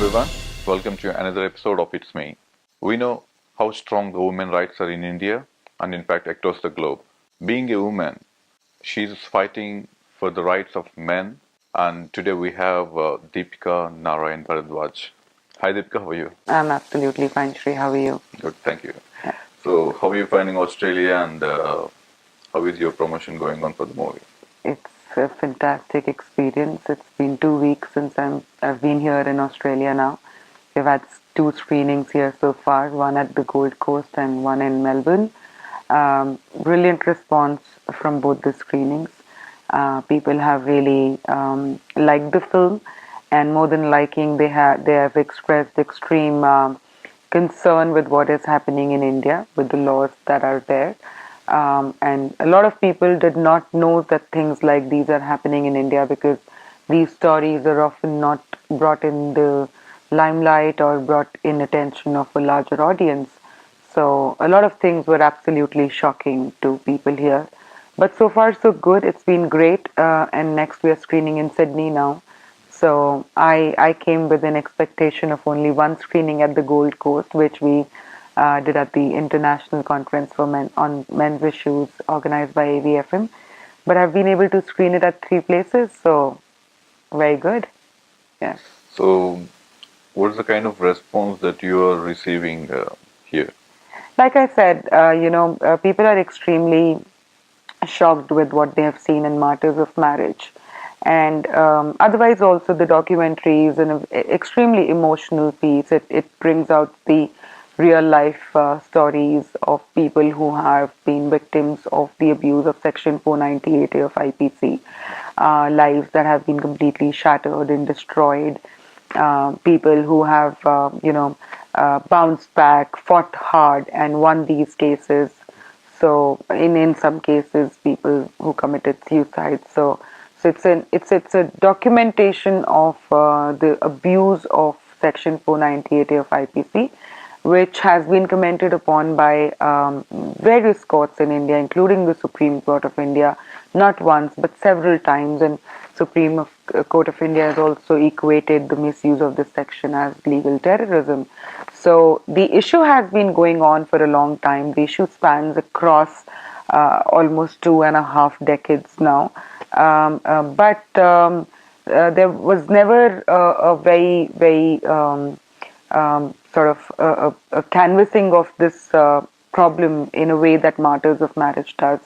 everyone, welcome to another episode of It's Me. We know how strong the women rights are in India and in fact across the globe. Being a woman, she's fighting for the rights of men, and today we have Deepika Narayan Bhardwaj. Hi Deepika, how are you? I'm absolutely fine, Shri. How are you? Good, thank you. So how are you finding Australia, and how is your promotion going on for the movie? It's a fantastic experience. It's been 2 weeks since I've been here in Australia now. We've had two screenings here so far, one at the Gold Coast and one in Melbourne. Brilliant response from both the screenings. People have really liked the film, and more than liking, they have expressed extreme concern with what is happening in India, with the laws that are there. And a lot of people did not know that things like these are happening in India because these stories are often not brought in the limelight or brought in attention of a larger audience. So a lot of things were absolutely shocking to people here. But so far so good. It's been great. And next we are screening in Sydney now. So I came with an expectation of only one screening at the Gold Coast, which we did at the International Conference for Men on Men's Issues organized by AVFM. But I've been able to screen it at three places, so very good. Yeah. So what's the kind of response that you are receiving here? Like I said, people are extremely shocked with what they have seen in Martyrs of Marriage. And otherwise, also, the documentary is an extremely emotional piece. It brings out the real life stories of people who have been victims of the abuse of Section 498A of IPC, lives that have been completely shattered and destroyed, people who have, bounced back, fought hard, and won these cases. So, in some cases, people who committed suicide. So it's a documentation of the abuse of Section 498 of IPC, which has been commented upon by various courts in India, including the Supreme Court of India, not once but several times. And Supreme Court of India has also equated the misuse of this section as legal terrorism. So the issue has been going on for a long time. The issue spans across almost 2.5 decades now. But there was never a very sort of a canvassing of this problem in a way that Martyrs of Marriage does.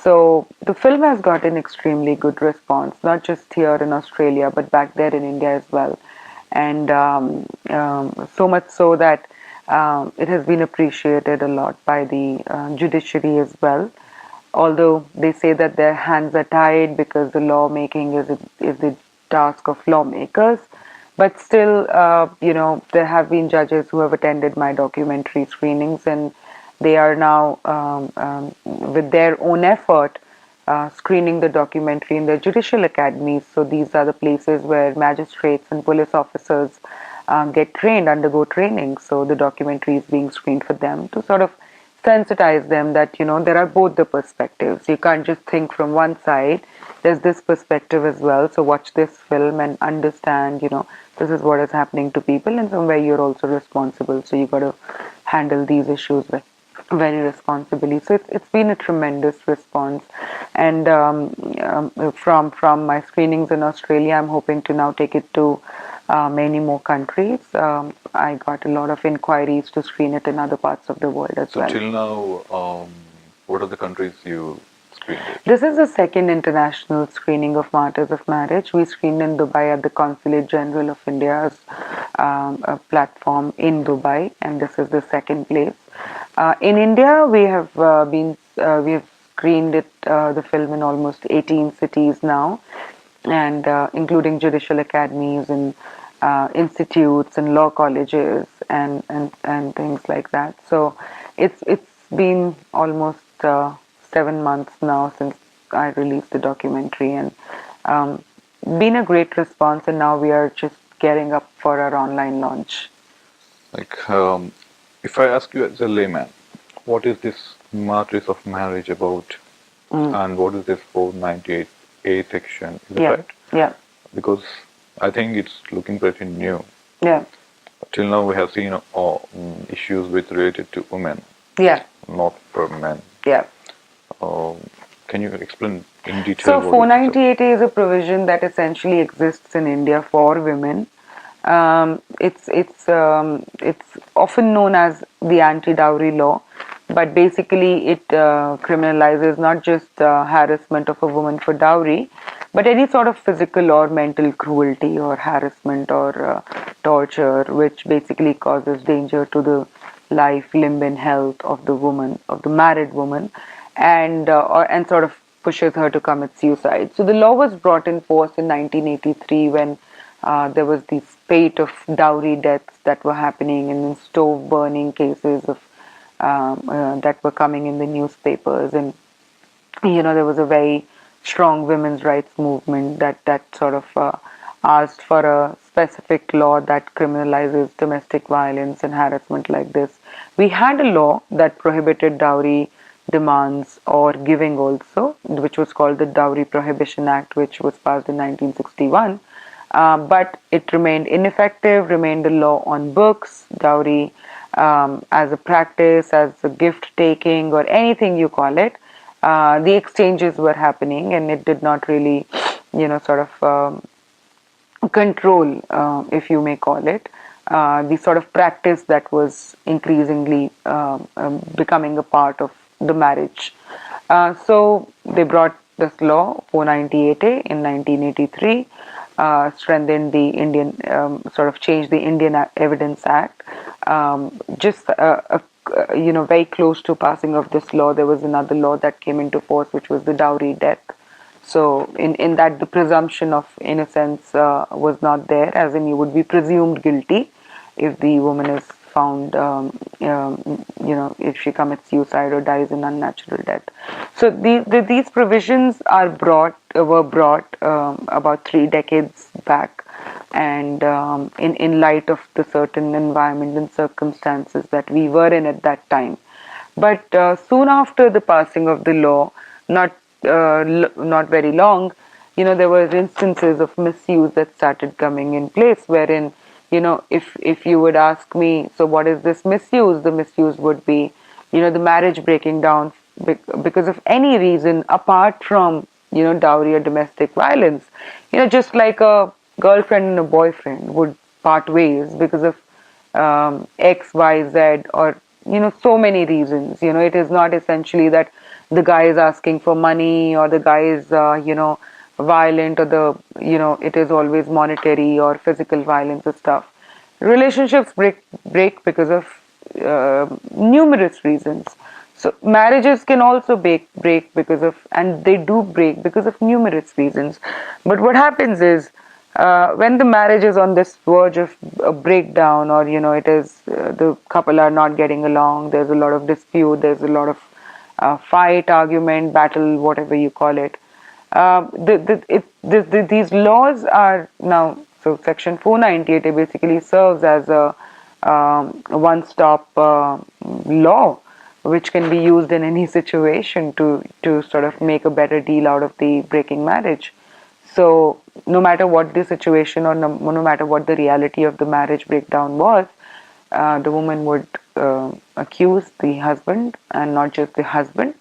So the film has got an extremely good response, not just here in Australia, but back there in India as well. And so much so that it has been appreciated a lot by the judiciary as well. Although they say that their hands are tied because the lawmaking is the task of lawmakers, but still, there have been judges who have attended my documentary screenings, and they are now, with their own effort, screening the documentary in the judicial academies. So these are the places where magistrates and police officers get trained, undergo training. So the documentary is being screened for them to sort of sensitize them that there are both the perspectives. You can't just think from one side. There's this perspective as well. So watch this film and understand this is what is happening to people, and somewhere you're also responsible. So you got to handle these issues very responsibly. So it's been a tremendous response, and from my screenings in Australia, I'm hoping to now take it to many more countries. I got a lot of inquiries to screen it in other parts of the world as well. So till now, what are the countries you screened it? This is the second international screening of Martyrs of Marriage. We screened in Dubai at the Consulate General of India's a platform in Dubai, and this is the second place. In India, we have screened the film in almost 18 cities now, and including judicial academies and institutes and law colleges and things like that. So it's been almost 7 months now since I released the documentary, and been a great response. And now we are just gearing up for our online launch. Like, if I ask you as a layman, what is this Martyrs of Marriage about, and what is this 498A section? Is that right? Yeah. Because I think it's looking pretty new. Yeah. Till now, we have seen issues with related to women, Yeah. not for men. Yeah. Uh, can you explain in detail So what it is? 498A is a provision that essentially exists in India for women. It's often known as the anti-dowry law, but basically it criminalizes not just harassment of a woman for dowry, but any sort of physical or mental cruelty or harassment or torture, which basically causes danger to the life, limb, and health of the woman, of the married woman, and sort of pushes her to commit suicide. So the law was brought in force in 1983 when there was the spate of dowry deaths that were happening and stove burning cases of that were coming in the newspapers, and there was a very strong women's rights movement that sort of asked for a specific law that criminalizes domestic violence and harassment like this. We had a law that prohibited dowry demands or giving also, which was called the Dowry Prohibition Act, which was passed in 1961. But it remained ineffective, remained a law on books. Dowry as a practice, as a gift taking, or anything you call it, the exchanges were happening, and it did not really, sort of control, if you may call it, the sort of practice that was increasingly becoming a part of the marriage. So they brought this law 498A in 1983, strengthened the Indian, sort of changed the Indian Evidence Act. Just very close to passing of this law, there was another law that came into force, which was the dowry death. So in that, the presumption of innocence was not there, as in you would be presumed guilty if the woman is found, if she commits suicide or dies an unnatural death. So these provisions were brought about 3 decades back, and in light of the certain environment and circumstances that we were in at that time. But soon after the passing of the law, not very long, there were instances of misuse that started coming in place, wherein, if you would ask me, so what is this misuse? The misuse would be, the marriage breaking down because of any reason apart from, dowry or domestic violence. Just like a girlfriend and a boyfriend would part ways because of X, Y, Z, or so many reasons. It is not essentially that the guy is asking for money, or the guy is violent, or it is always monetary or physical violence and stuff. Relationships break because of numerous reasons. So marriages can also break because of, and they do break because of numerous reasons. But what happens is, when the marriage is on this verge of a breakdown, or it is the couple are not getting along, there's a lot of dispute, there's a lot of fight, argument, battle, whatever you call it. These laws are now, so Section 498 basically serves as a one-stop law, which can be used in any situation to sort of make a better deal out of the breaking marriage. So no matter what the situation, or no matter what the reality of the marriage breakdown was, the woman would accuse the husband, and not just the husband,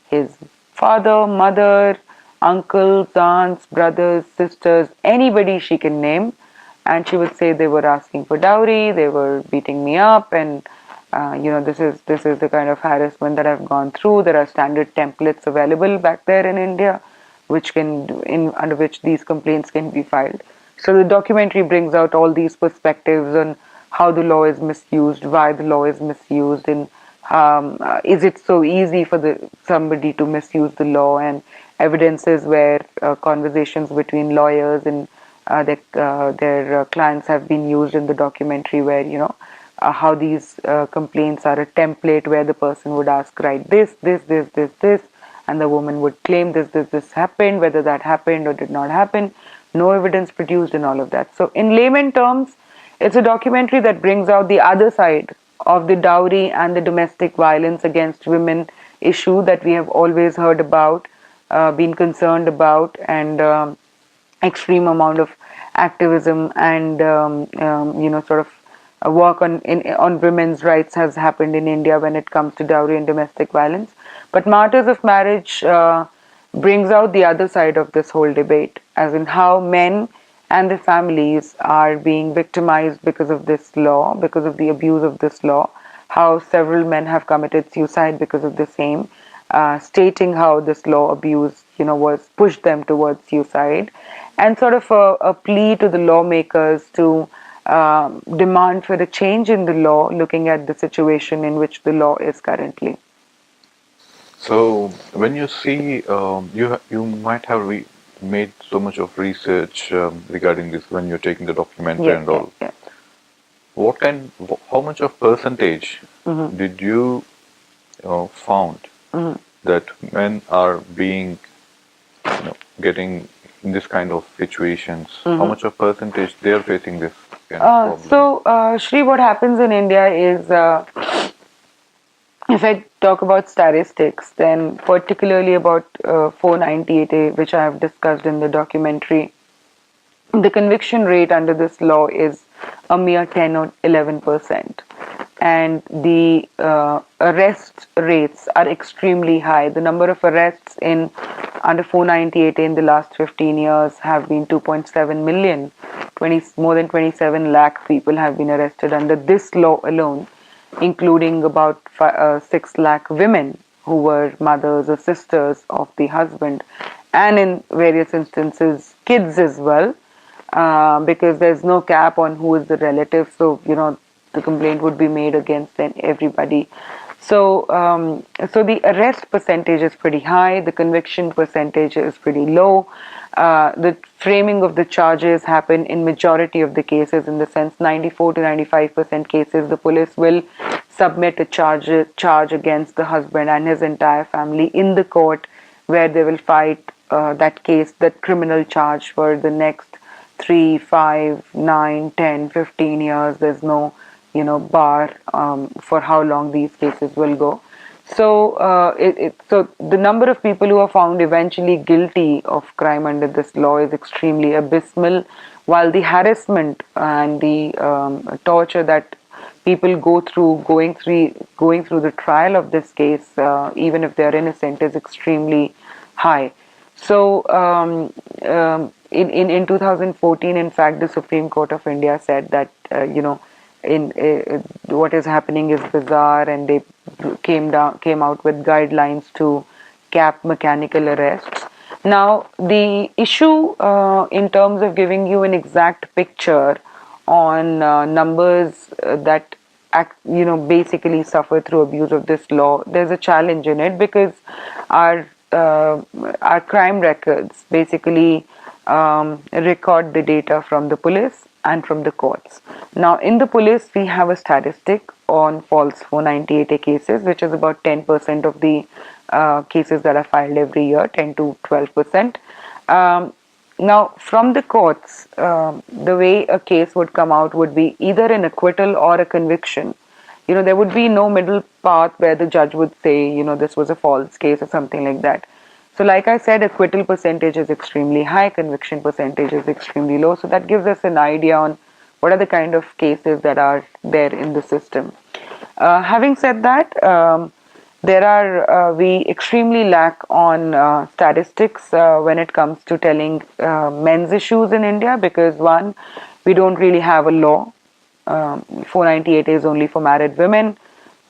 his father, mother, uncles, aunts, brothers, sisters, anybody she can name, and she would say they were asking for dowry, they were beating me up, and this is the kind of harassment that I've gone through. There are standard templates available back there in India, under which these complaints can be filed. So the documentary brings out all these perspectives on how the law is misused, why the law is misused, and is it so easy for somebody to misuse the law, and evidences where conversations between lawyers and their clients have been used in the documentary, where how these complaints are a template where the person would ask, write this, and the woman would claim this happened, whether that happened or did not happen, no evidence produced, and all of that. So in layman terms, it's a documentary that brings out the other side of the dowry and the domestic violence against women issue that we have always heard about, been concerned about, and extreme amount of activism and sort of work on women's rights has happened in India when it comes to dowry and domestic violence. But Martyrs of Marriage brings out the other side of this whole debate, as in how men and their families are being victimized because of this law, because of the abuse of this law, how several men have committed suicide because of the same, stating how this law abuse, was pushed them towards suicide, and sort of a plea to the lawmakers to demand for a change in the law, looking at the situation in which the law is currently. So when you see, you might have made so much of research regarding this when you're taking the documentary and all. Yeah. How much of percentage did you found that men are being, getting in this kind of situations? How much of percentage they are facing this kind of problem? Shri, what happens in India is, if I talk about statistics, then particularly about 498A, which I have discussed in the documentary, the conviction rate under this law is a mere 10 or 11%. And the arrest rates are extremely high. The number of arrests in under 498 in the last 15 years have been 2.7 million. More than 27 lakh people have been arrested under this law alone, including about 6 lakh women who were mothers or sisters of the husband, and in various instances kids as well, because there's no cap on who is the relative. So the complaint would be made against everybody. So the arrest percentage is pretty high. The conviction percentage is pretty low. The framing of the charges happen in majority of the cases, in the sense 94 to 95% cases the police will submit a charge against the husband and his entire family in the court, where they will fight that case, that criminal charge, for the next 3, 5, 9, 10, 15 years. There's no bar for how long these cases will go. So so the number of people who are found eventually guilty of crime under this law is extremely abysmal, while the harassment and the torture that people go through going through the trial of this case, even if they are innocent, is extremely high. So in 2014, in fact, the Supreme Court of India said that what is happening is bizarre, and they came out with guidelines to cap mechanical arrests. Now, the issue in terms of giving you an exact picture on numbers that basically suffer through abuse of this law, there's a challenge in it, because our crime records basically record the data from the police and from the courts. Now, in the police, we have a statistic on false 498A cases, which is about 10% of the cases that are filed every year, 10 to 12%. Now, from the courts, the way a case would come out would be either an acquittal or a conviction. There would be no middle path where the judge would say, this was a false case or something like that. So like I said, acquittal percentage is extremely high, conviction percentage is extremely low. So that gives us an idea on what are the kind of cases that are there in the system. Having said that, we extremely lack on statistics when it comes to telling men's issues in India, because one, we don't really have a law. 498 is only for married women.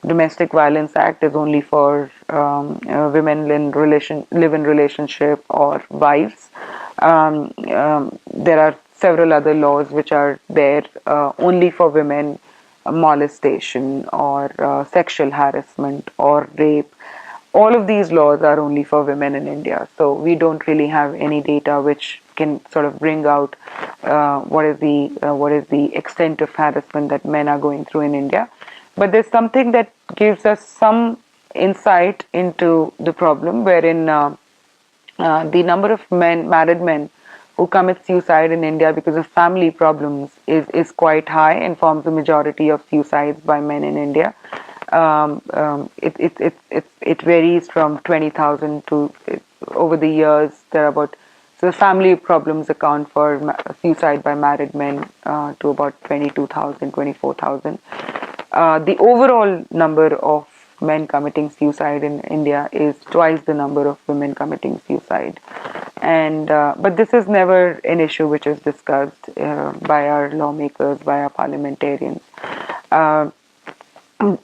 Domestic Violence Act is only for women live in relationship or wives. There are several other laws which are there only for women, molestation or sexual harassment or rape. All of these laws are only for women in India. So we don't really have any data which can sort of bring out what is the extent of harassment that men are going through in India. But there's something that gives us some insight into the problem, wherein the number of married men who commit suicide in India because of family problems is quite high and forms the majority of suicides by men in India. It varies from 20,000 to, over the years, there are about So family problems account for suicide by married men to about 22,000, 24,000. The overall number of men committing suicide in India is twice the number of women committing suicide. And but this is never an issue which is discussed by our lawmakers, by our parliamentarians. Uh,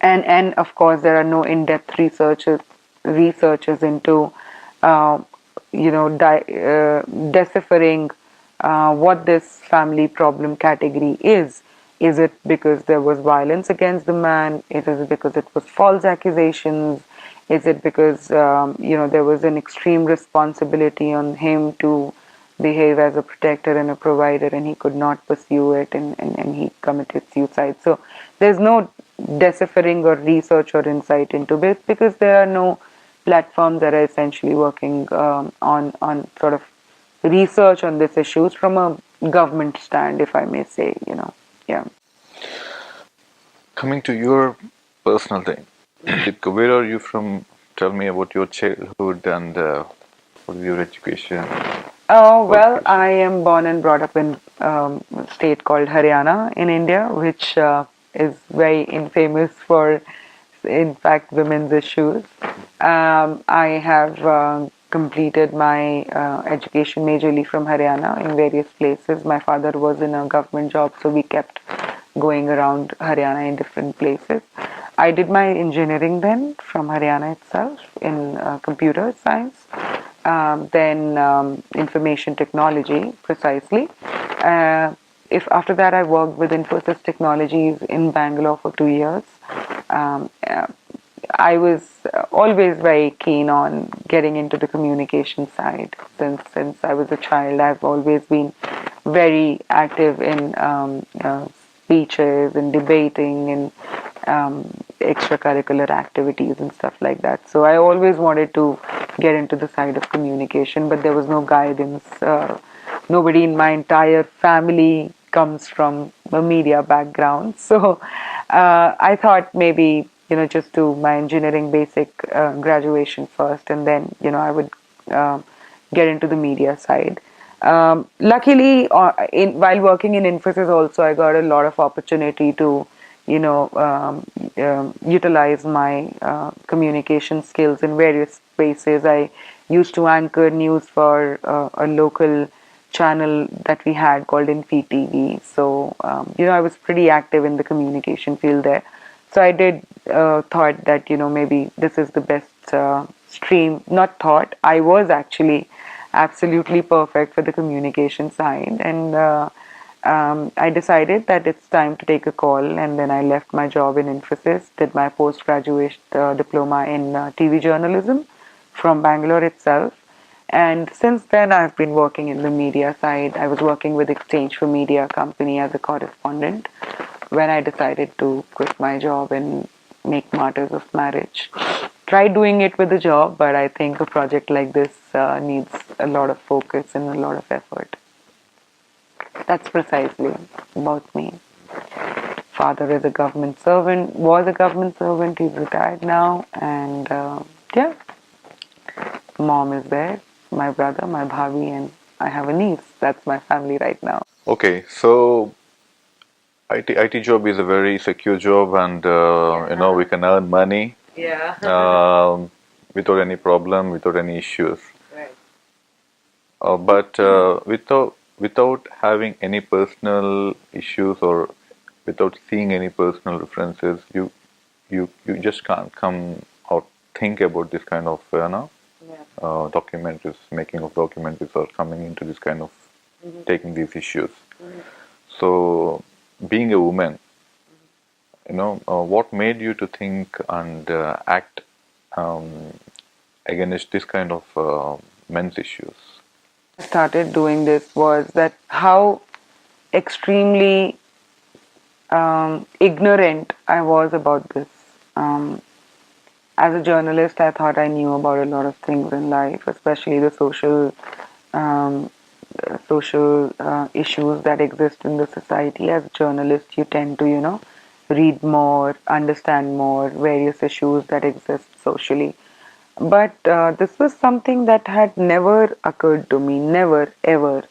and of course there are no in-depth researches into uh, deciphering what this family problem category is it because there was violence against the man, is it because it was false accusations, is it because there was an extreme responsibility on him to behave as a protector and a provider and he could not pursue it and he committed suicide. So there's no deciphering or research or insight into this because there are no platforms that are essentially working on sort of research on these issues from a government stand, if I may say, yeah. Coming to your personal thing, Deepika, where are you from? Tell me about your childhood and what is your education? Well, I am born and brought up in a state called Haryana in India, which is very infamous for, in fact, women's issues. I have completed my education majorly from Haryana in various places. My father was in a government job, so we kept going around Haryana in different places. I did my engineering then from Haryana itself in computer science, then information technology precisely. If after that I worked with Infosys Technologies in Bangalore for 2 years. I was always very keen on getting into the communication side. Since I was a child, I've always been very active in speeches and debating and extracurricular activities and stuff like that. So I always wanted to get into the side of communication, but there was no guidance. Nobody in my entire family comes from a media background. So I thought maybe just do my engineering basic graduation first, and then I would get into the media side. Luckily, while working in Infosys, also I got a lot of opportunity to utilize my communication skills in various spaces. I used to anchor news for a local channel that we had called Infi TV. So I was pretty active in the communication field there. So I did thought that maybe this is the best stream. Not thought, I was actually absolutely perfect for the communication side, and I decided that it's time to take a call. And then I left my job in Infosys, did my post-graduate diploma in TV journalism from Bangalore itself. And since then, I've been working in the media side. I was working with Exchange for Media company as a correspondent when I decided to quit my job and make Martyrs of Marriage. Tried doing it with a job, but I think a project like this needs a lot of focus and a lot of effort. That's precisely about me. Father is a government servant, was a government servant, he's retired now, and yeah. Mom is there, my brother, my bhabi, and I have a niece. That's my family right now. Okay, so IT job is a very secure job, and we can earn money Yeah. without any problem, without any issues. Right. But without having any personal issues or without seeing any personal references, you just can't come or think about this kind of documentaries, making of documentaries, or coming into this kind of taking these issues. So, being a woman, what made you to think and act against this kind of men's issues? I started doing this was that how extremely ignorant I was about this. As a journalist, I thought I knew about a lot of things in life, especially the um, social issues that exist in the society. As a journalist, you tend to, read more, understand more various issues that exist socially. But this was something that had never occurred to me, never, ever.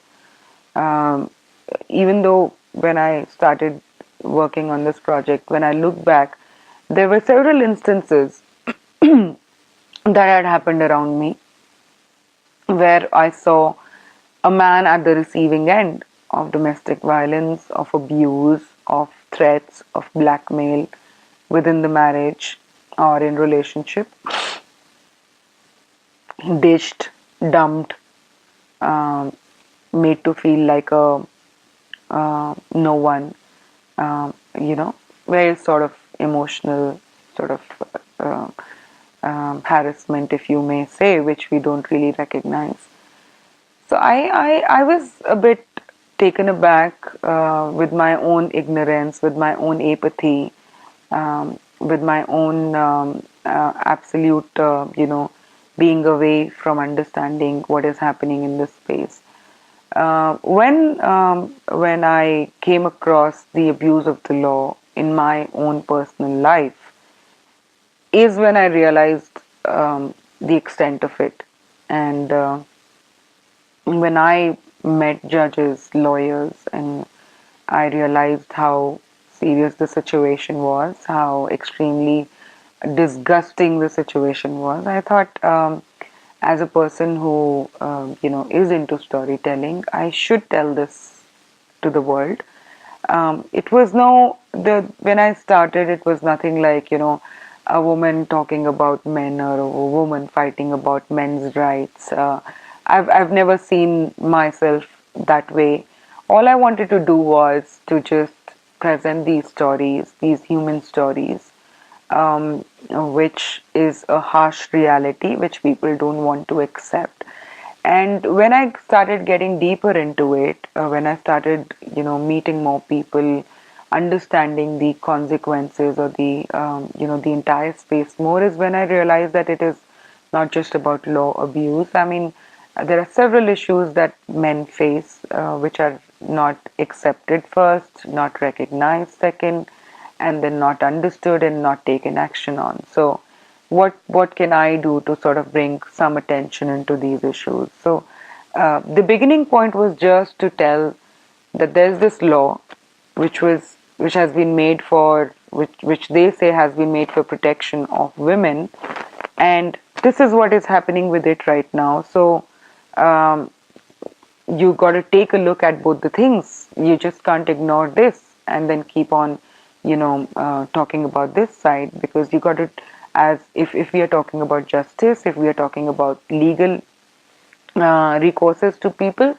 Um, Even though when I started working on this project, when I look back, there were several instances that had happened around me where I saw a man at the receiving end of domestic violence, of abuse, of threats, of blackmail within the marriage or in relationship, dished, dumped, um, made to feel like a no one, you know, very sort of emotional sort of uh, harassment, if you may say, which we don't really recognize. So I was a bit taken aback with my own ignorance, with my own apathy, with my own absolute, being away from understanding what is happening in this space. When I came across the abuse of the law in my own personal life, is when I realized the extent of it, and when I met judges, lawyers, and I realized how serious the situation was, how extremely disgusting the situation was. I thought, as a person who is into storytelling, I should tell this to the world. It was no the When I started, it was nothing like a woman talking about men or a woman fighting about men's rights. I've never seen myself that way. All I wanted to do was to just present these stories, these human stories, which is a harsh reality which people don't want to accept. And when I started getting deeper into it, when I started, meeting more people, understanding the consequences or the entire space more, is when I realized that it is not just about law abuse. I mean, there are several issues that men face, which are not accepted first, not recognized second, and then not understood and not taken action on. So what can I do to sort of bring some attention into these issues? So the beginning point was just to tell that there's this law which has been made for which they say has been made for protection of women, and this is what is happening with it right now. So um, you got to take a look at both the things. You just can't ignore this and then keep on, talking about this side, because you got to, as if we are talking about justice, if we are talking about legal recourses to people,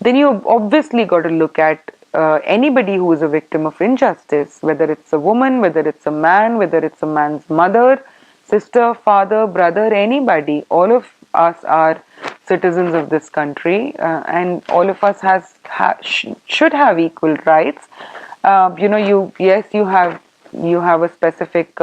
then you obviously got to look at anybody who is a victim of injustice, whether it's a woman, whether it's a man, whether it's a man's mother, sister, father, brother, anybody. All of us are citizens of this country, and all of us should have equal rights. You have a specific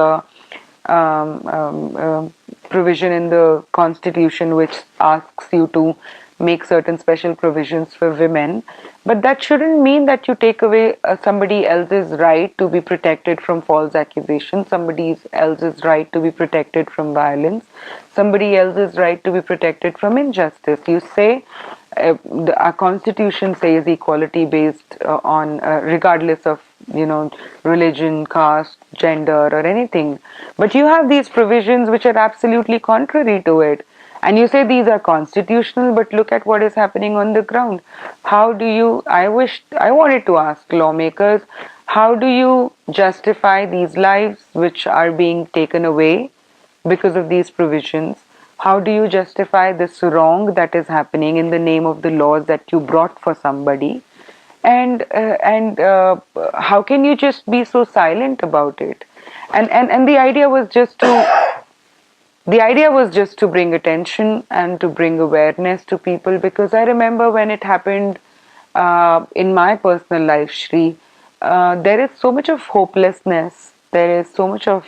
provision in the constitution which asks you to make certain special provisions for women, but that shouldn't mean that you take away somebody else's right to be protected from false accusations, somebody else's right to be protected from violence, somebody else's right to be protected from injustice. You say our constitution says equality based on regardless of religion, caste, gender, or anything, but you have these provisions which are absolutely contrary to it, and you say these are constitutional, but look at what is happening on the ground. How do you I wanted to ask lawmakers, how do you justify these lives which are being taken away because of these provisions? How do you justify this wrong that is happening in the name of the laws that you brought for somebody? And how can you just be so silent about it? And the idea was just to bring attention and to bring awareness to people, because I remember when it happened in my personal life, Shri, there is so much of hopelessness. There is so much of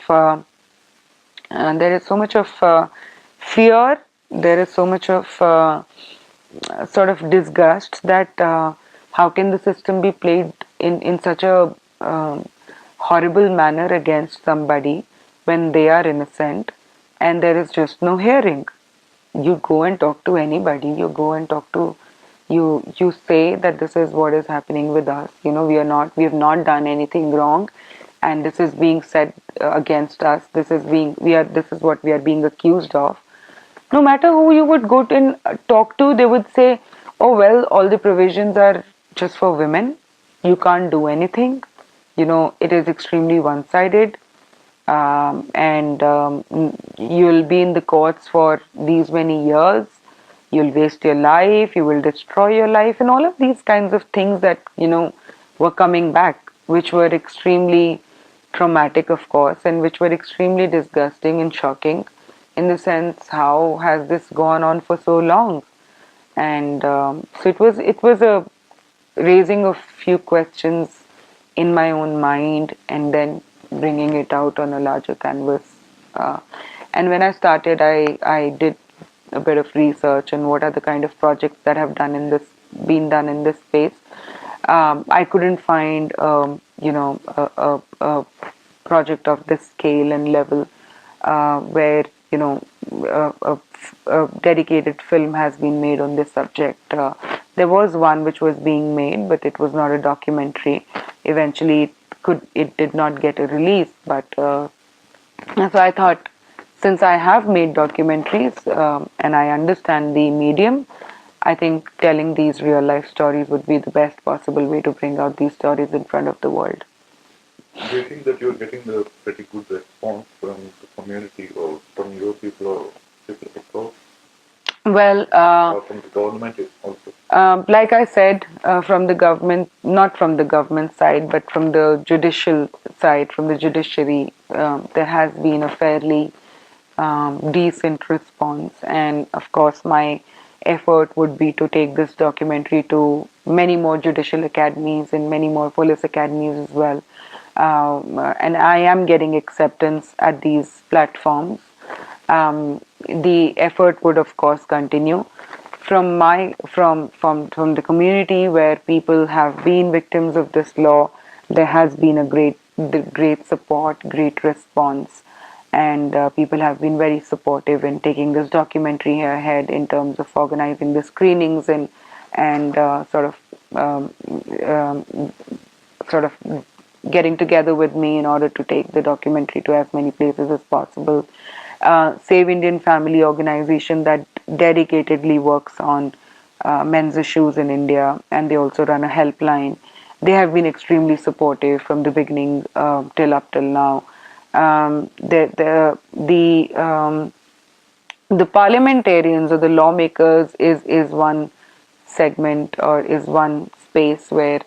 fear. There is so much of sort of disgust that how can the system be played in such a horrible manner against somebody when they are innocent. and there is just no hearing. You go and talk to anybody, you go and talk to, you say that this is what is happening with us, we have not done anything wrong, and this is being said against us, this is what we are being accused of. No matter who you would go to and talk to, they would say, oh well, all the provisions are just for women, you can't do anything, it is extremely one-sided, and you'll be in the courts for these many years, you'll waste your life, you will destroy your life, and all of these kinds of things that were coming back, which were extremely traumatic, of course, and which were extremely disgusting and shocking, in the sense, how has this gone on for so long? And so it was a raising of few questions in my own mind, and then bringing it out on a larger canvas. And when I started, I did a bit of research on what are the kind of projects that have been done in this space. I couldn't find a project of this scale and level where a dedicated film has been made on this subject. There was one which was being made, but it was not a documentary. Eventually, it did not get a release. But so I thought, since I have made documentaries and I understand the medium, I think telling these real life stories would be the best possible way to bring out these stories in front of the world. Do you think that you're getting a pretty good response from the community or from your people or people across? Well, or from the government also? Like I said, from the government, not from the government side, but from the judicial side, from the judiciary, there has been a fairly decent response. And of course, my effort would be to take this documentary to many more judicial academies and many more police academies as well. And I am getting acceptance at these platforms. The effort would of course continue from the community where people have been victims of this law. There has been a great support, great response, and people have been very supportive in taking this documentary ahead in terms of organizing the screenings and sort of getting together with me in order to take the documentary to as many places as possible. Save Indian Family organization that dedicatedly works on men's issues in India, and they also run a helpline. They have been extremely supportive from the beginning till now. The parliamentarians or the lawmakers is one segment or is one space where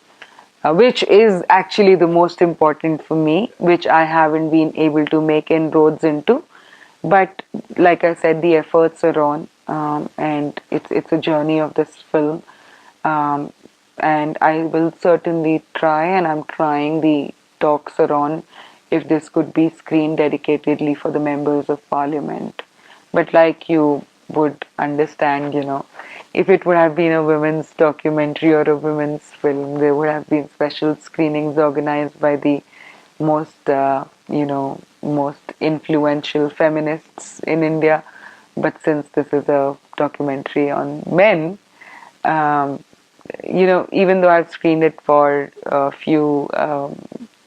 which is actually the most important for me, which I haven't been able to make inroads into. But like I said, the efforts are on, and it's a journey of this film, and I will certainly try, and I'm trying. The talks are on if this could be screened dedicatedly for the members of parliament. But like you would understand, if it would have been a women's documentary or a women's film, there would have been special screenings organized by the most, most influential feminists in India. But since this is a documentary on men, even though I've screened it for a few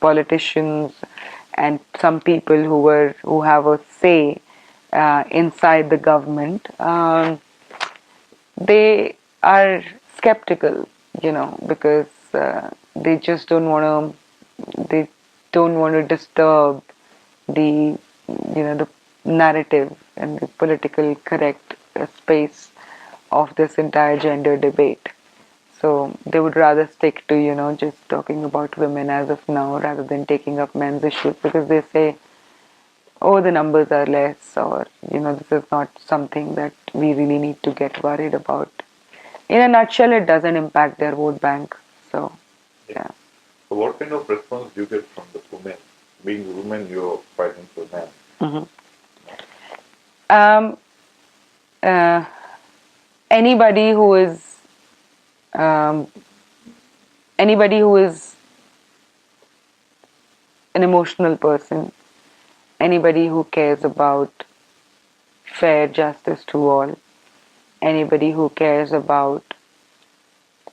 politicians and some people who have a say inside the government, they are skeptical, because they just don't want to disturb the the narrative and the political correct space of this entire gender debate. So they would rather stick to just talking about women as of now rather than taking up men's issues, because they say, oh, the numbers are less, or this is not something that we really need to get worried about. In a nutshell, it doesn't impact their vote bank. So yeah. So what kind of response do you get from the women? Being women, you're fighting for men. Anybody who is an emotional person, anybody who cares about fair justice to all. Anybody who cares about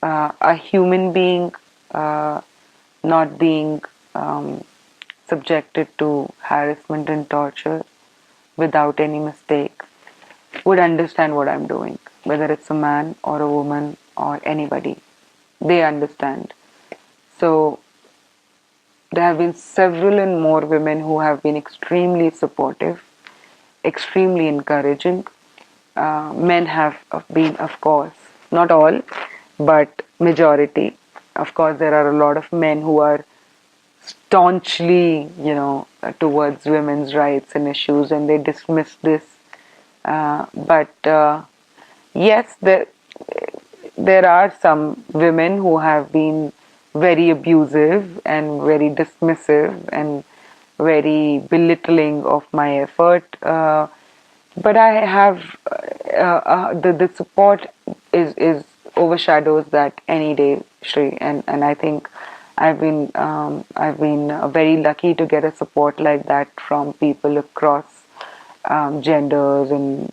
a human being not being subjected to harassment and torture without any mistake would understand what I'm doing, whether it's a man or a woman or anybody. They understand. So there have been several and more women who have been extremely supportive, extremely encouraging. Men have been, of course, not all, but majority. Of course, there are a lot of men who are staunchly, towards women's rights and issues, and they dismiss this. But yes, there are some women who have been very abusive and very dismissive and very belittling of my effort. But I have the support is overshadows that any day, Shri, and I think I've been very lucky to get a support like that from people across genders, and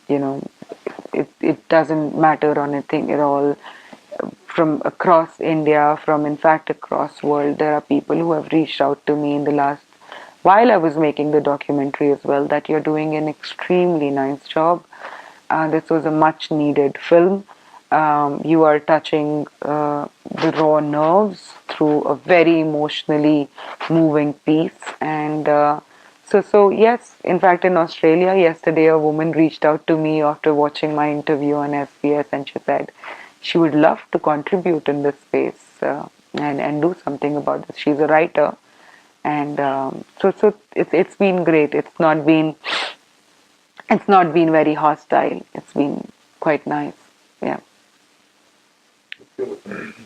it doesn't matter on anything at all. From across India, from in fact across world, there are people who have reached out to me in the last while I was making the documentary as well, that you're doing an extremely nice job. This was a much needed film. You are touching the raw nerves through a very emotionally moving piece. And so yes, in fact, in Australia, yesterday a woman reached out to me after watching my interview on SBS, and she said she would love to contribute in this space and do something about this. She's a writer. And so it's been great. It's not been very hostile. It's been quite nice. Yeah.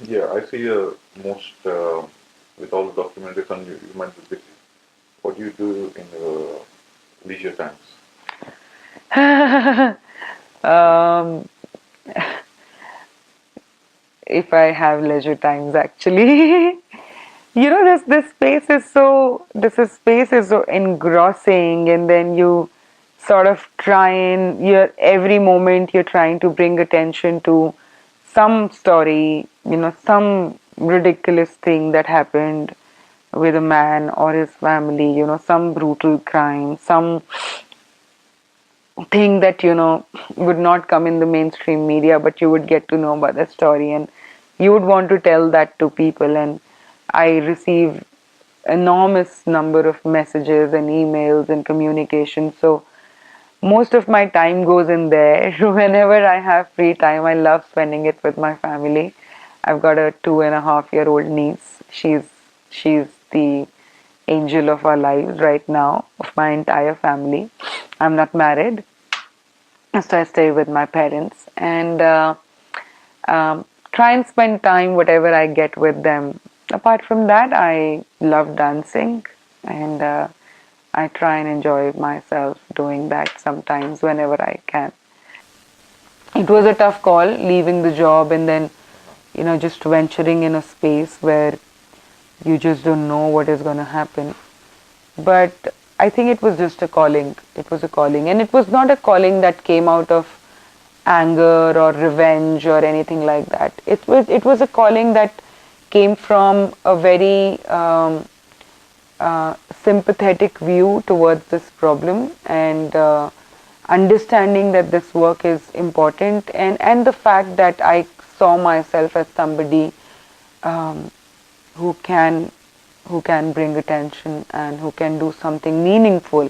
Yeah, I see most with all the documentaries, and you might be busy. What do you do in your leisure times? um, if I have leisure times, actually, this space is so engrossing, and then you sort of you're every moment you're trying to bring attention to some story, some ridiculous thing that happened with a man or his family, some brutal crime, some thing that would not come in the mainstream media, but you would get to know about the story, and you would want to tell that to people. And I receive enormous number of messages and emails and communication, so most of my time goes in there. Whenever I have free time, I love spending it with my family. I've got a 2.5-year-old niece. She's the angel of our lives right now, of my entire family. I'm not married, so I stay with my parents and try and spend time whatever I get with them. Apart from that, I love dancing, and I try and enjoy myself doing that sometimes whenever I can. It was a tough call leaving the job and then just venturing in a space where you just don't know what is going to happen. But I think it was just a calling. It was a calling, and it was not a calling that came out of anger or revenge or anything like that. It was a calling that came from a very sympathetic view towards this problem, and understanding that this work is important, and the fact that I saw myself as somebody who can bring attention and who can do something meaningful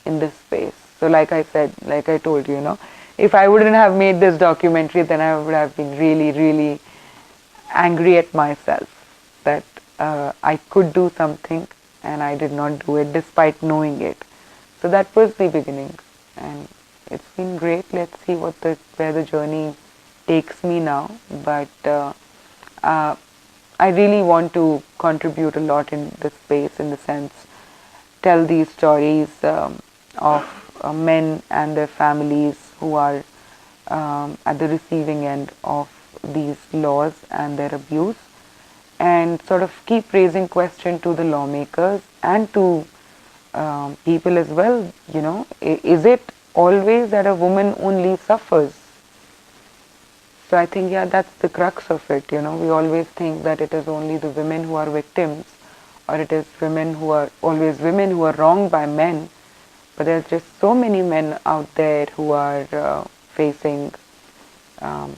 in this space. So like I said, like I told you, if I wouldn't have made this documentary, then I would have been really, really angry at myself that I could do something and I did not do it despite knowing it. So that was the beginning, and it's been great. Let's see where the journey takes me now. But I really want to contribute a lot in this space, in the sense, tell these stories of men and their families who are at the receiving end of these laws and their abuse, and sort of keep raising question to the lawmakers and to people as well. Is it always that a woman only suffers. So I think, yeah, that's the crux of it. We always think that it is only the women who are victims, or it is women who are wronged by men. But there's just so many men out there who are facing um,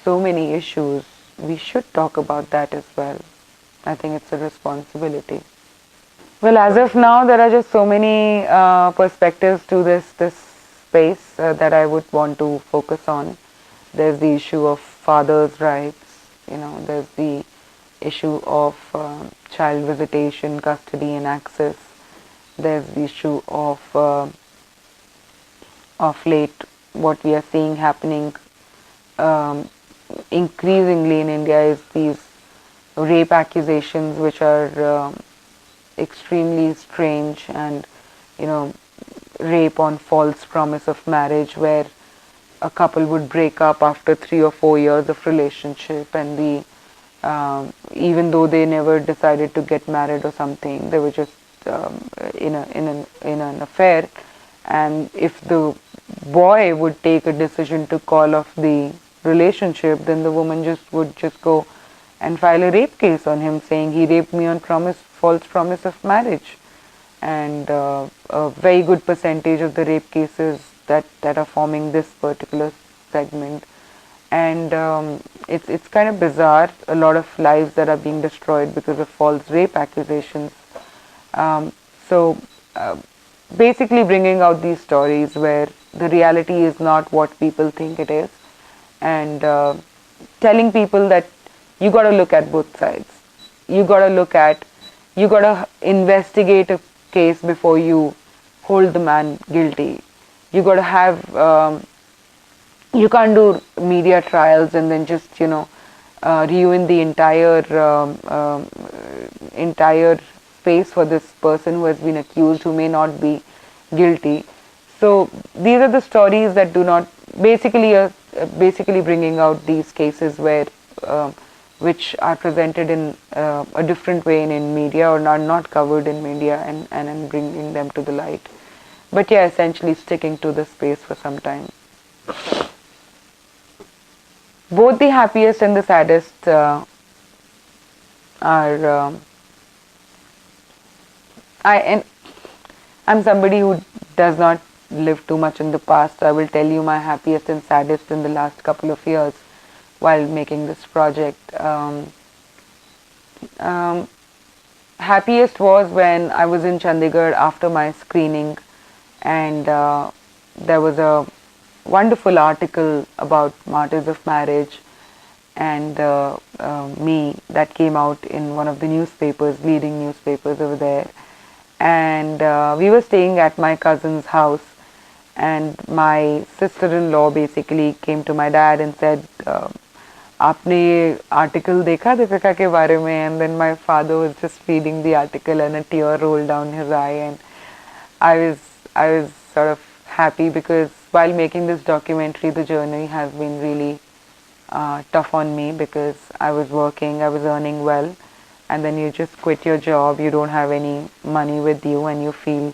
so many issues. We should talk about that as well. I think it's a responsibility. Well, as of now, there are just so many perspectives to this space that I would want to focus on. There's the issue of fathers' rights. There's the issue of child visitation, custody, and access. There's the issue of late what we are seeing happening um, increasingly in India is these rape accusations, which are extremely strange, and rape on false promise of marriage, where a couple would break up after 3 or 4 years of relationship, and even though they never decided to get married or something, they were just in an affair, and if the boy would take a decision to call off the relationship, then the woman would just go and file a rape case on him, saying he raped me on false promise of marriage. And a very good percentage of the rape cases that are forming this particular segment. And it's kind of bizarre, a lot of lives that are being destroyed because of false rape accusations. So basically bringing out these stories where the reality is not what people think it is, and telling people that you got to look at both sides. You got to investigate a case before you hold the man guilty. You got to have, you can't do media trials and then just, ruin the entire space for this person who has been accused, who may not be guilty. So these are the stories that do not basically bringing out these cases where which are presented in a different way in media, or not covered in media, and bringing them to the light. But yeah, essentially sticking to the space for some time. Both the happiest and the saddest are I'm somebody who does not live too much in the past, so I will tell you my happiest and saddest in the last couple of years while making this project. Happiest was when I was in Chandigarh after my screening, and there was a wonderful article about Martyrs of Marriage and me that came out in one of the leading newspapers over there. And we were staying at my cousin's house, and my sister-in-law basically came to my dad and said, आपने ये article देखा दीपिका के बारे में? And then my father was just reading the article and a tear rolled down his eye, and I was sort of happy, because while making this documentary, the journey has been really tough on me, because I was working, I was earning well, and then you just quit your job, you don't have any money with you, and you feel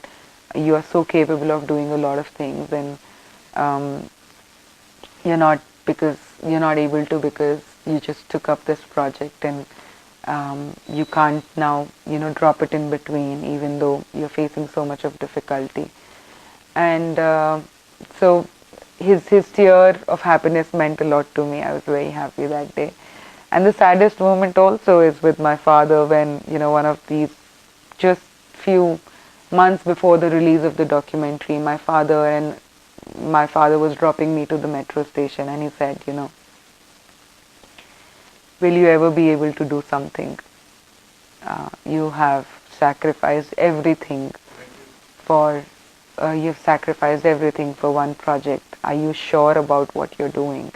you are so capable of doing a lot of things, and you're not able to, because you just took up this project, and you can't now drop it in between, even though you're facing so much of difficulty. And so his tear of happiness meant a lot to me. I was very happy that day. And the saddest moment also is with my father, when one of these, just few months before the release of the documentary, my father was dropping me to the metro station, and he said, will you ever be able to do something? You have sacrificed everything for one project. Are you sure about what you're doing?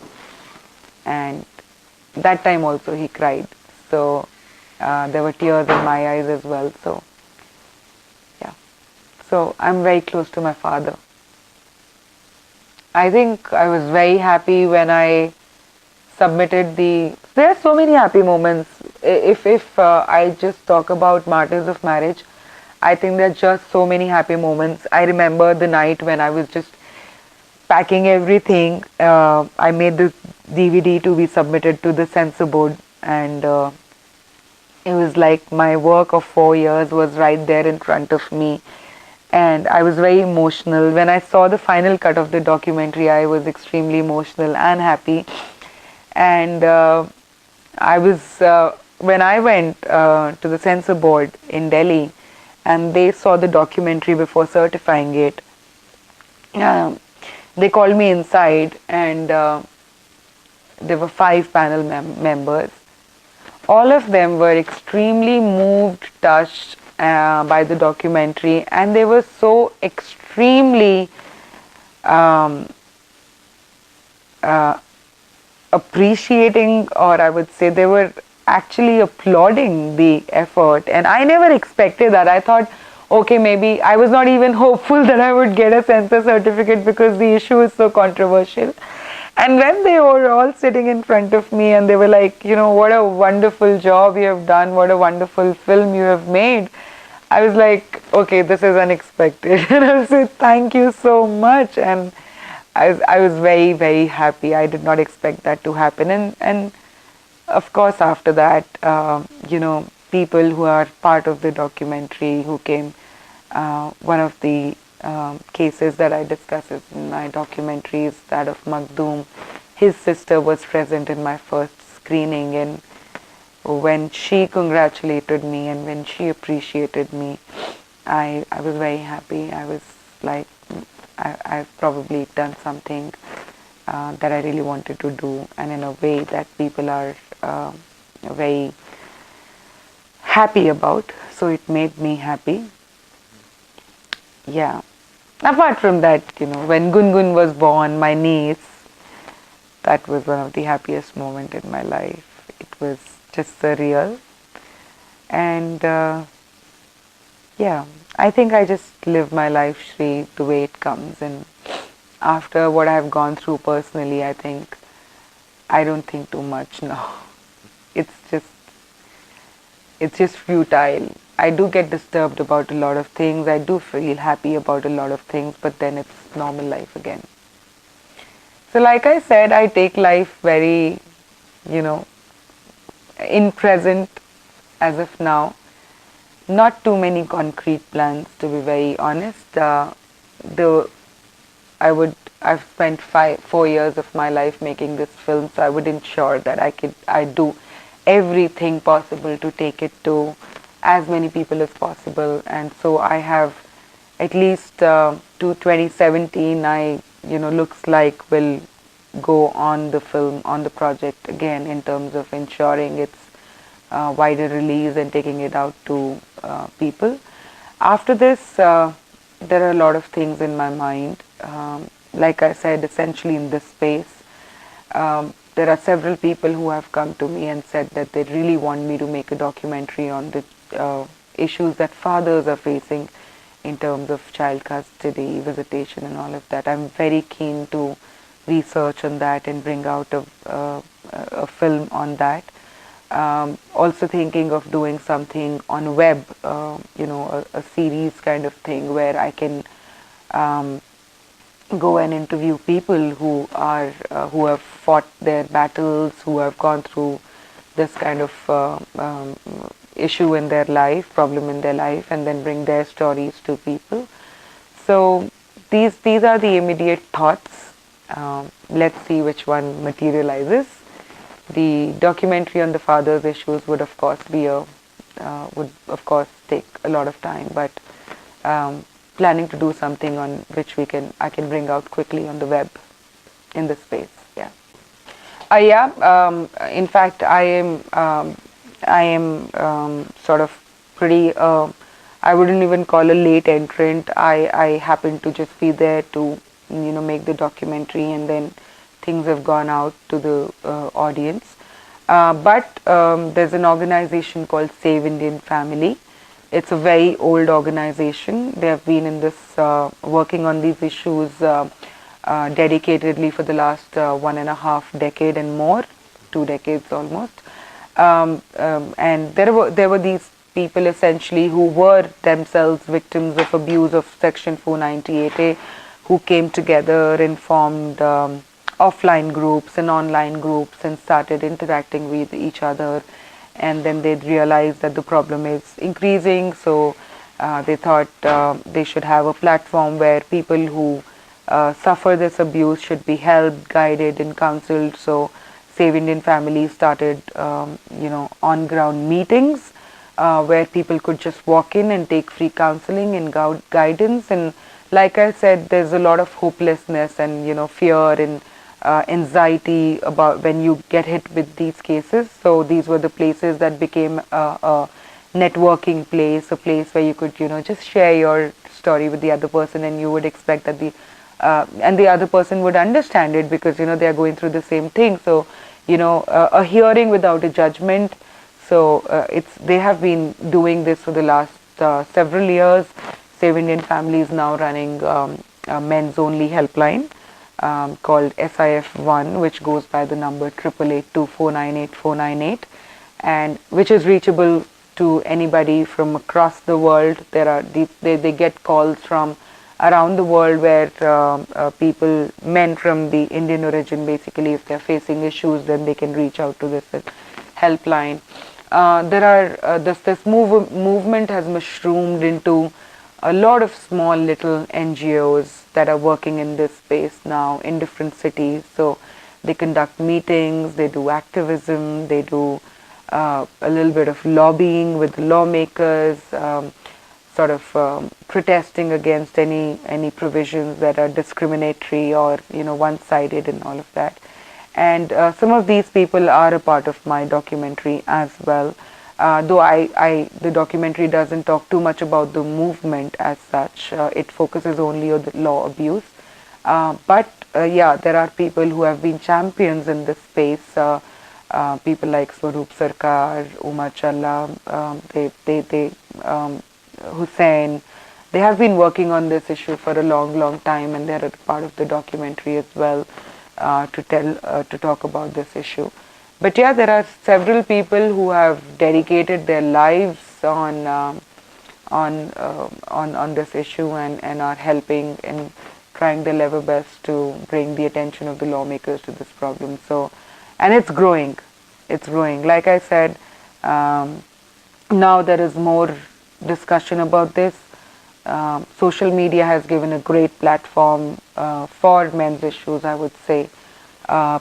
And that time also he cried. So there were tears in my eyes as well. So yeah. So I'm very close to my father. I think I was very happy when I submitted there are so many happy moments. If I just talk about Martyrs of Marriage, I think there are just so many happy moments. I remember the night when I was just packing everything, I made the DVD to be submitted to the censor board, and it was like my work of 4 years was right there in front of me, and I was very emotional. When I saw the final cut of the documentary, I was extremely emotional and happy. And I was when I went to the censor board in Delhi, and they saw the documentary before certifying it. They called me inside, and there were 5 panel members. All of them were extremely moved, touched by the documentary, and they were so extremely appreciating, or I would say they were actually applauding the effort. And I never expected that. I thought, okay, maybe I was not even hopeful that I would get a censor certificate because the issue is so controversial. And when they were all sitting in front of me and they were like, you know, what a wonderful job you have done, what a wonderful film you have made, I was like, okay, this is unexpected. And I said, thank you so much. And I was very, very happy. I did not expect that to happen. And of course, after that, you know, people who are part of the documentary who came, one of the cases that I discuss in my documentary is that of Makhdoom. His sister was present in my first screening, and when she congratulated me and when she appreciated me, I was very happy. I was like, I've probably done something that I really wanted to do, and in a way that people are very happy about. So it made me happy. Yeah. Apart from that, you know, when Gungun was born, my niece, that was one of the happiest moments in my life. It was just surreal. And yeah, I think I just live my life, Shri, the way it comes. And after what I've gone through personally, I think I don't think too much now. It's just futile. I do get disturbed about a lot of things. I do feel happy about a lot of things, but then it's normal life again. So like I said, I take life very, you know, in present as of now. Not too many concrete plans, to be very honest. I've spent 4 years of my life making this film, so I would ensure that I do everything possible to take it to as many people as possible. And so I have at least to 2017, I, you know, looks like will go on the film, on the project again, in terms of ensuring its wider release and taking it out to people. After this, there are a lot of things in my mind. Like I said, essentially in this space, there are several people who have come to me and said that they really want me to make a documentary on the issues that fathers are facing in terms of child custody, visitation and all of that. I'm very keen to research on that and bring out a film on that. Also thinking of doing something on web, you know, a series kind of thing where I can go and interview people who have fought their battles, who have gone through this kind of issue in their life, problem in their life, and then bring their stories to people. So these are the immediate thoughts. Let's see which one materializes. The documentary on the father's issues would of course take a lot of time, but planning to do something on which I can bring out quickly on the web in this space. In fact, I am sort of pretty, I wouldn't even call a late entrant. I happened to just be there to, you know, make the documentary, and then things have gone out to the audience. But there's an organization called Save Indian Family. It's a very old organization. They have been in this, working on these issues dedicatedly for the last 1.5 decades and more, 2 decades almost. And there were these people essentially who were themselves victims of abuse of Section 498A, who came together and formed offline groups and online groups and started interacting with each other. And then they realized that the problem is increasing, so they thought they should have a platform where people who suffer this abuse should be helped, guided, and counseled. So Save Indian Families started, on ground meetings where people could just walk in and take free counseling and guidance. And like I said, there's a lot of hopelessness and fear and anxiety about when you get hit with these cases. So these were the places that became a networking place, a place where you could just share your story with the other person, and you would expect that the other person would understand it, because they are going through the same thing. So a hearing without a judgment. So they have been doing this for the last several years. Save Indian Family is now running a men's only helpline called SIF1, which goes by the number 888-249-8498, and which is reachable to anybody from across the world. They get calls from around the world where people, men from the Indian origin, basically, if they're facing issues, then they can reach out to this helpline. This movement has mushroomed into a lot of small little NGOs that are working in this space now in different cities. So they conduct meetings, they do activism, they do a little bit of lobbying with lawmakers, protesting against any provisions that are discriminatory or one-sided and all of that. And some of these people are a part of my documentary as well. Though the documentary doesn't talk too much about the movement as such. It focuses only on the law abuse. But there are people who have been champions in this space. People like Swaroop Sarkar, Umar Challa, Hussain. They have been working on this issue for a long time, and they're a part of the documentary as well to talk about this issue. But there are several people who have dedicated their lives on this issue and are helping and trying their level best to bring the attention of the lawmakers to this problem. So, and it's growing. It's growing. Like I said, now there is more discussion about this. Social media has given a great platform for men's issues, I would say.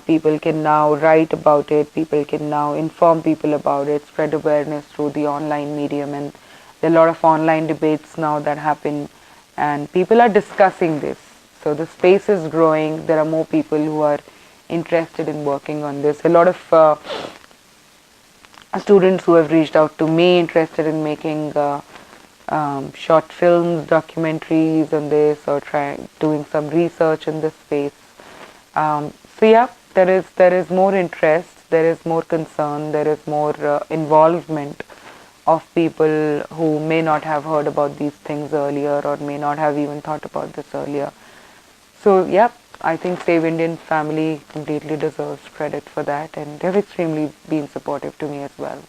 People can now write about it, people can now inform people about it, spread awareness through the online medium, and there are a lot of online debates now that happen, and people are discussing this. So the space is growing, there are more people who are interested in working on this. A lot of students who have reached out to me interested in making short films, documentaries on this, or doing some research in this space. So there is more interest, there is more concern, there is more involvement of people who may not have heard about these things earlier or may not have even thought about this earlier. So I think Save Indian Family completely deserves credit for that, and they've extremely been supportive to me as well.